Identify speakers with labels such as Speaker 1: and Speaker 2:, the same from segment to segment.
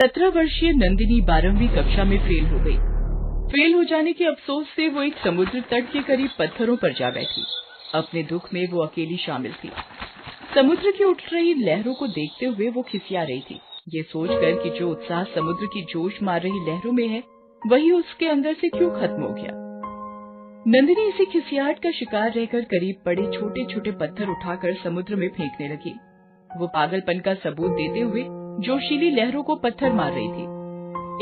Speaker 1: 17 वर्षीय नंदिनी 12वीं कक्षा में फेल हो गई। फेल हो जाने के अफसोस से वो एक समुद्र तट के करीब पत्थरों पर जा बैठी। अपने दुख में वो अकेली शामिल थी। समुद्र की उठ रही लहरों को देखते हुए वो खिसिया रही थी, ये सोचकर कि जो उत्साह समुद्र की जोश मार रही लहरों में है, वही उसके अंदर से क्यों खत्म हो गया। नंदिनी इसी खिसियाहट का शिकार रहकर करीब पड़े छोटे छोटे पत्थर उठाकर समुद्र में फेंकने लगी। वो पागलपन का सबूत देते हुए जोशीली लहरों को पत्थर मार रही थी।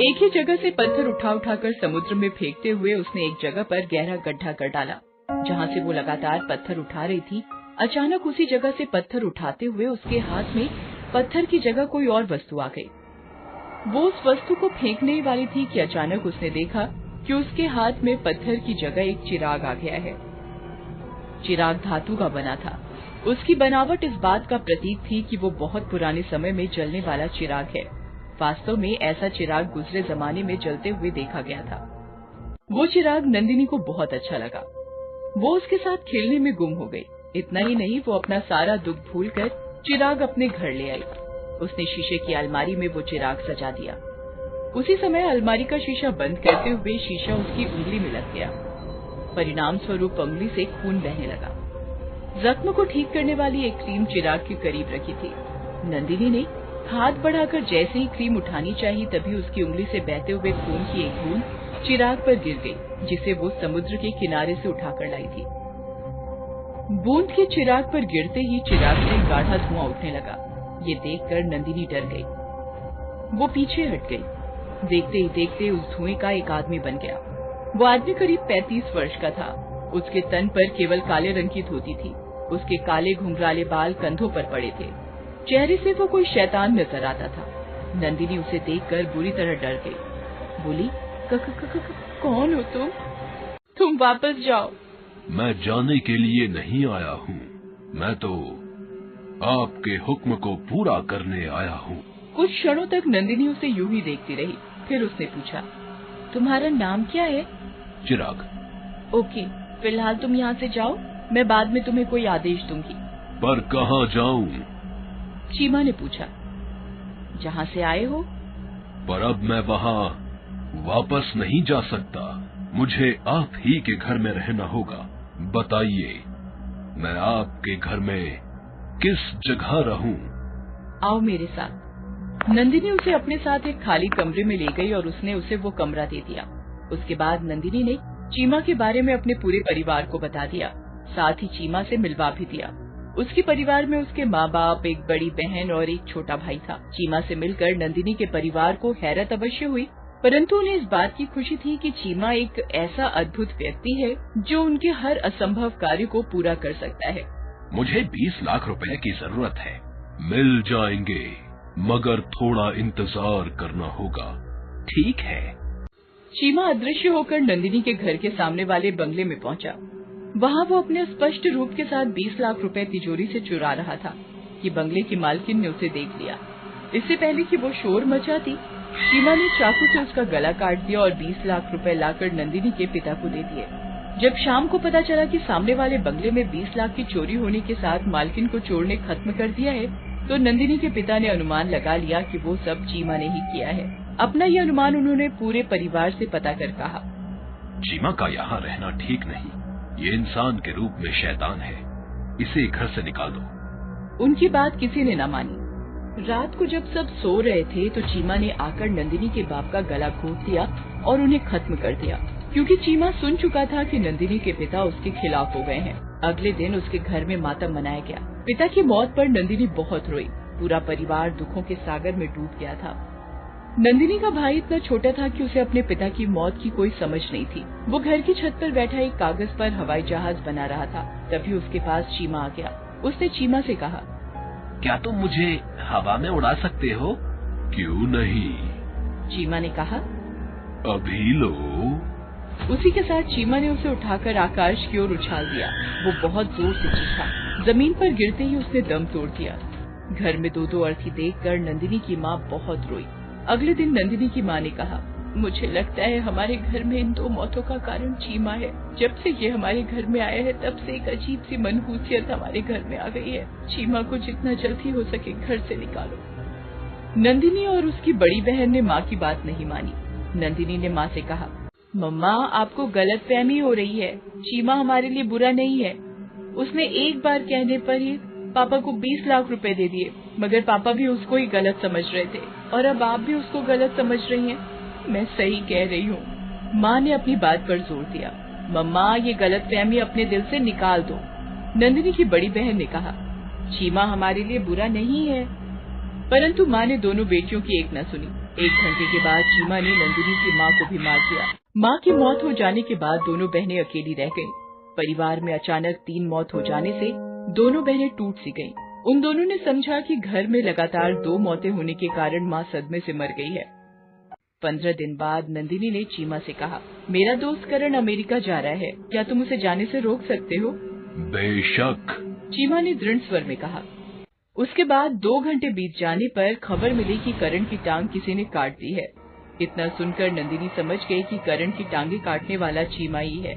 Speaker 1: एक ही जगह से पत्थर उठा उठाकर समुद्र में फेंकते हुए उसने एक जगह पर गहरा गड्ढा कर डाला। जहाँ से वो लगातार पत्थर उठा रही थी, अचानक उसी जगह से पत्थर उठाते हुए उसके हाथ में पत्थर की जगह कोई और वस्तु आ गई। वो उस वस्तु को फेंकने वाली थी कि अचानक उसने देखा कि उसके हाथ में पत्थर की जगह एक चिराग आ गया है। चिराग धातु का बना था। उसकी बनावट इस बात का प्रतीक थी कि वो बहुत पुराने समय में जलने वाला चिराग है। वास्तव में ऐसा चिराग गुजरे जमाने में जलते हुए देखा गया था। वो चिराग नंदिनी को बहुत अच्छा लगा। वो उसके साथ खेलने में गुम हो गई। इतना ही नहीं, वो अपना सारा दुख भूलकर चिराग अपने घर ले आई। उसने शीशे की अलमारी में वो चिराग सजा दिया। उसी समय अलमारी का शीशा बंद करते हुए शीशा उसकी उंगली में लग गया। परिणाम स्वरूप उंगली से खून बहने लगा। जख्म को ठीक करने वाली एक क्रीम चिराग के करीब रखी थी। नंदिनी ने हाथ बढ़ाकर जैसे ही क्रीम उठानी चाहिए, तभी उसकी उंगली से बहते हुए खून की एक बूंद चिराग पर गिर गई, जिसे वो समुद्र के किनारे से उठाकर लाई थी। बूंद के चिराग पर गिरते ही चिराग से गाढ़ा धुआं उठने लगा। ये देखकर नंदिनी डर गई। वो पीछे हट गई। देखते ही देखते उस धुएं का एक आदमी बन गया। वो आदमी करीब 35 वर्ष का था। उसके तन पर केवल काले रंग की धोती थी। उसके काले घुंघराले बाल कंधों पर पड़े थे। चेहरे से वो कोई शैतान नजर आता था। नंदिनी उसे देखकर बुरी तरह डर गई। बोली, कौन हो तुम? तुम वापस जाओ।
Speaker 2: मैं जाने के लिए नहीं आया हूँ, मैं तो आपके हुक्म को पूरा करने आया हूँ।
Speaker 1: कुछ क्षणों तक नंदिनी उसे यूं ही देखती रही। फिर उसने पूछा, तुम्हारा नाम क्या है?
Speaker 2: चिराग।
Speaker 1: ओके, फिलहाल तुम यहाँ से जाओ, मैं बाद में तुम्हें कोई आदेश दूंगी।
Speaker 2: पर कहाँ जाऊँ?
Speaker 1: चीमा ने पूछा। जहाँ से आए हो।
Speaker 2: पर अब मैं वहाँ वापस नहीं जा सकता। मुझे आप ही के घर में रहना होगा। बताइए, मैं आपके घर में किस जगह रहूं?
Speaker 1: आओ मेरे साथ। नंदिनी उसे अपने साथ एक खाली कमरे में ले गई और उसने उसे वो कमरा दे दिया। उसके बाद नंदिनी ने चीमा के बारे में अपने पूरे परिवार को बता दिया। साथ ही चीमा से मिलवा भी दिया। उसके परिवार में उसके माँ बाप, एक बड़ी बहन और एक छोटा भाई था। चीमा से मिलकर नंदिनी के परिवार को हैरत अवश्य हुई, परंतु उन्हें इस बात की खुशी थी कि चीमा एक ऐसा अद्भुत व्यक्ति है जो उनके हर असंभव कार्य को पूरा कर सकता है।
Speaker 2: मुझे 20 लाख रुपए की जरूरत है। मिल जाएंगे, मगर थोड़ा इंतजार करना होगा। ठीक है।
Speaker 1: चीमा अदृश्य होकर नंदिनी के घर के सामने वाले बंगले में पहुंचा। वहां वो अपने स्पष्ट रूप के साथ 20 लाख रुपए तिजोरी से चुरा रहा था कि बंगले की मालकिन ने उसे देख लिया। इससे पहले कि वो शोर मचाती, चीमा ने चाकू से उसका गला काट दिया और 20 लाख रुपए लाकर नंदिनी के पिता को दे दिए। जब शाम को पता चला कि सामने वाले बंगले में 20 लाख की चोरी होने के साथ मालकिन को चोर ने खत्म कर दिया है, तो नंदिनी के पिता ने अनुमान लगा लिया कि वो सब चीमा ने ही किया है। अपना ये अनुमान उन्होंने पूरे परिवार से पता कर कहा,
Speaker 2: चीमा का यहाँ रहना ठीक नहीं। ये इंसान के रूप में शैतान है। इसे घर से निकाल दो।
Speaker 1: उनकी बात किसी ने न मानी। रात को जब सब सो रहे थे तो चीमा ने आकर नंदिनी के बाप का गला घोंट दिया और उन्हें खत्म कर दिया, क्योंकि चीमा सुन चुका था कि नंदिनी के पिता उसके खिलाफ हो गए हैं। अगले दिन उसके घर में मातम मनाया गया। पिता की मौत पर नंदिनी बहुत रोई। पूरा परिवार दुखों के सागर में डूब गया था। नंदिनी का भाई इतना छोटा था कि उसे अपने पिता की मौत की कोई समझ नहीं थी। वो घर की छत पर बैठा एक कागज पर हवाई जहाज बना रहा था। तभी उसके पास चीमा आ गया। उसने चीमा से कहा,
Speaker 2: क्या तुम मुझे हवा में उड़ा सकते हो? क्यों नहीं?
Speaker 1: चीमा ने कहा,
Speaker 2: अभी लो।
Speaker 1: उसी के साथ चीमा ने उसे उठाकर आकाश की ओर उछाल दिया। वो बहुत जोर से चीखा। जमीन पर गिरते ही उसने दम तोड़ दिया। घर में दो अर्थी देखकर नंदिनी की माँ बहुत रोई। अगले दिन नंदिनी की माँ ने कहा, मुझे लगता है हमारे घर में इन 2 मौतों का कारण चीमा है। जब से ये हमारे घर में आया है, तब से एक अजीब सी मनहूसियत हमारे घर में आ गई है। चीमा को जितना जल्दी हो सके घर से निकालो। नंदिनी और उसकी बड़ी बहन ने माँ की बात नहीं मानी। नंदिनी ने माँ से कहा, मम्मा आपको गलतफहमी हो रही है, चीमा हमारे लिए बुरा नहीं है। उसने एक बार कहने पर ही पापा को 20 लाख रुपए दे दिए, मगर पापा भी उसको ही गलत समझ रहे थे और अब आप भी उसको गलत समझ रही हैं। मैं सही कह रही हूँ। माँ ने अपनी बात पर जोर दिया। मम्मा ये गलतफहमी अपने दिल से निकाल दो। नंदिनी की बड़ी बहन ने कहा, चीमा हमारे लिए बुरा नहीं है। परंतु माँ ने दोनों बेटियों की एक न सुनी। 1 घंटे के बाद चीमा ने नंदिनी की माँ को भी मार दिया। माँ की मौत हो जाने के बाद दोनों बहनें अकेली रह गईं। परिवार में अचानक 3 मौत हो जाने से दोनों बहनें टूट सी गईं। उन दोनों ने समझा कि घर में लगातार 2 मौतें होने के कारण माँ सदमे से मर गई है। 15 दिन बाद नंदिनी ने चीमा से कहा, मेरा दोस्त करण अमेरिका जा रहा है, क्या तुम उसे जाने से रोक सकते हो?
Speaker 2: बेशक,
Speaker 1: चीमा ने दृढ़ स्वर में कहा। उसके बाद 2 घंटे बीत जाने पर खबर मिली कि करण की टांग किसी ने काट दी है। इतना सुनकर नंदिनी समझ गई कि करण की टांगे काटने वाला चीमा ही है।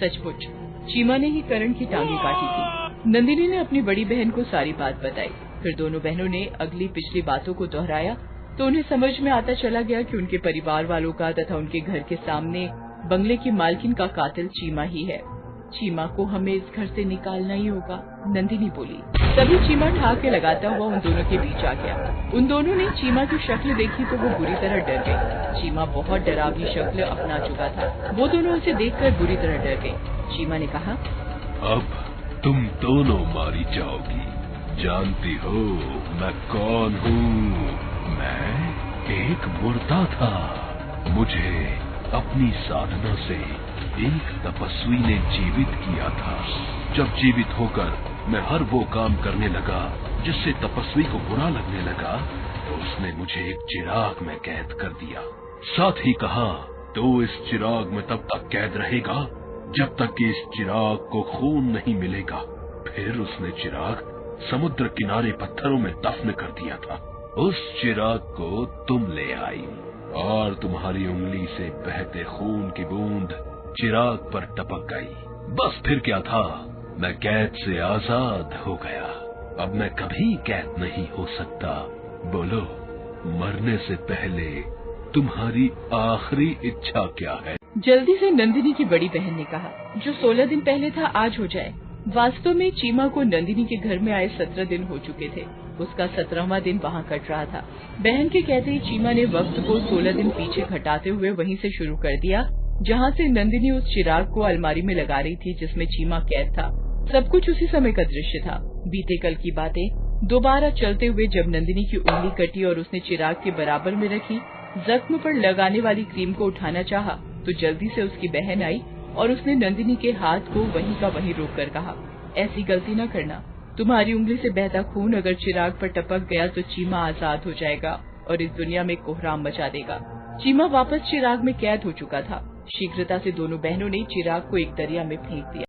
Speaker 1: सचमुच चीमा ने ही करण की टांगे काटी थी। नंदिनी ने अपनी बड़ी बहन को सारी बात बताई। फिर दोनों बहनों ने अगली पिछली बातों को दोहराया तो उन्हें समझ में आता चला गया कि उनके परिवार वालों का तथा उनके घर के सामने बंगले की मालकिन का कातिल चीमा ही है। चीमा को हमें इस घर से निकालना ही होगा, नंदिनी बोली। तभी चीमा ठहाके लगाता हुआ उन दोनों के बीच आ गया। उन दोनों ने चीमा की शक्ल देखी तो वो बुरी तरह डर गई। चीमा बहुत डरावनी शक्ल अपना चुका था। वो दोनों उसे देखकर बुरी तरह डर गई। चीमा ने कहा,
Speaker 2: अब तुम दोनों मारी जाओगी। जानती हो मैं कौन हूँ? मैं एक मुर्दा था। मुझे अपनी साधना से एक तपस्वी ने जीवित किया था। जब जीवित होकर मैं हर वो काम करने लगा जिससे तपस्वी को बुरा लगने लगा तो उसने मुझे एक चिराग में कैद कर दिया। साथ ही कहा, तो इस चिराग में तब तक कैद रहेगा जब तक कि इस चिराग को खून नहीं मिलेगा। फिर उसने चिराग समुद्र किनारे पत्थरों में दफन कर दिया था। उस चिराग को तुम ले आई और तुम्हारी उंगली से बहते खून की बूंद चिराग पर टपक गई। बस फिर क्या था, मैं कैद से आजाद हो गया। अब मैं कभी कैद नहीं हो सकता। बोलो, मरने से पहले तुम्हारी आखिरी इच्छा क्या है?
Speaker 1: जल्दी से नंदिनी की बड़ी बहन ने कहा, जो 16 दिन पहले था आज हो जाए। वास्तव में चीमा को नंदिनी के घर में आए 17 दिन हो चुके थे। उसका 17वां दिन वहाँ कट रहा था। बहन के कहते ही चीमा ने वक्त को 16 दिन पीछे घटाते हुए वहीं से शुरू कर दिया जहाँ से नंदिनी उस चिराग को अलमारी में लगा रही थी जिसमें चीमा कैद था। सब कुछ उसी समय का दृश्य था। बीते कल की बातें दोबारा चलते हुए जब नंदिनी की उंगली कटी और उसने चिराग के बराबर में रखी जख्म पर लगाने वाली क्रीम को उठाना चाहा तो जल्दी से उसकी बहन आई और उसने नंदिनी के हाथ को वहीं का वहीं रोककर कहा, ऐसी गलती न करना। तुम्हारी उंगली से बहता खून अगर चिराग पर टपक गया तो चीमा आजाद हो जाएगा और इस दुनिया में कोहराम मचा देगा। चीमा वापस चिराग में कैद हो चुका था। शीघ्रता से दोनों बहनों ने चिराग को एक दरिया में फेंक दिया।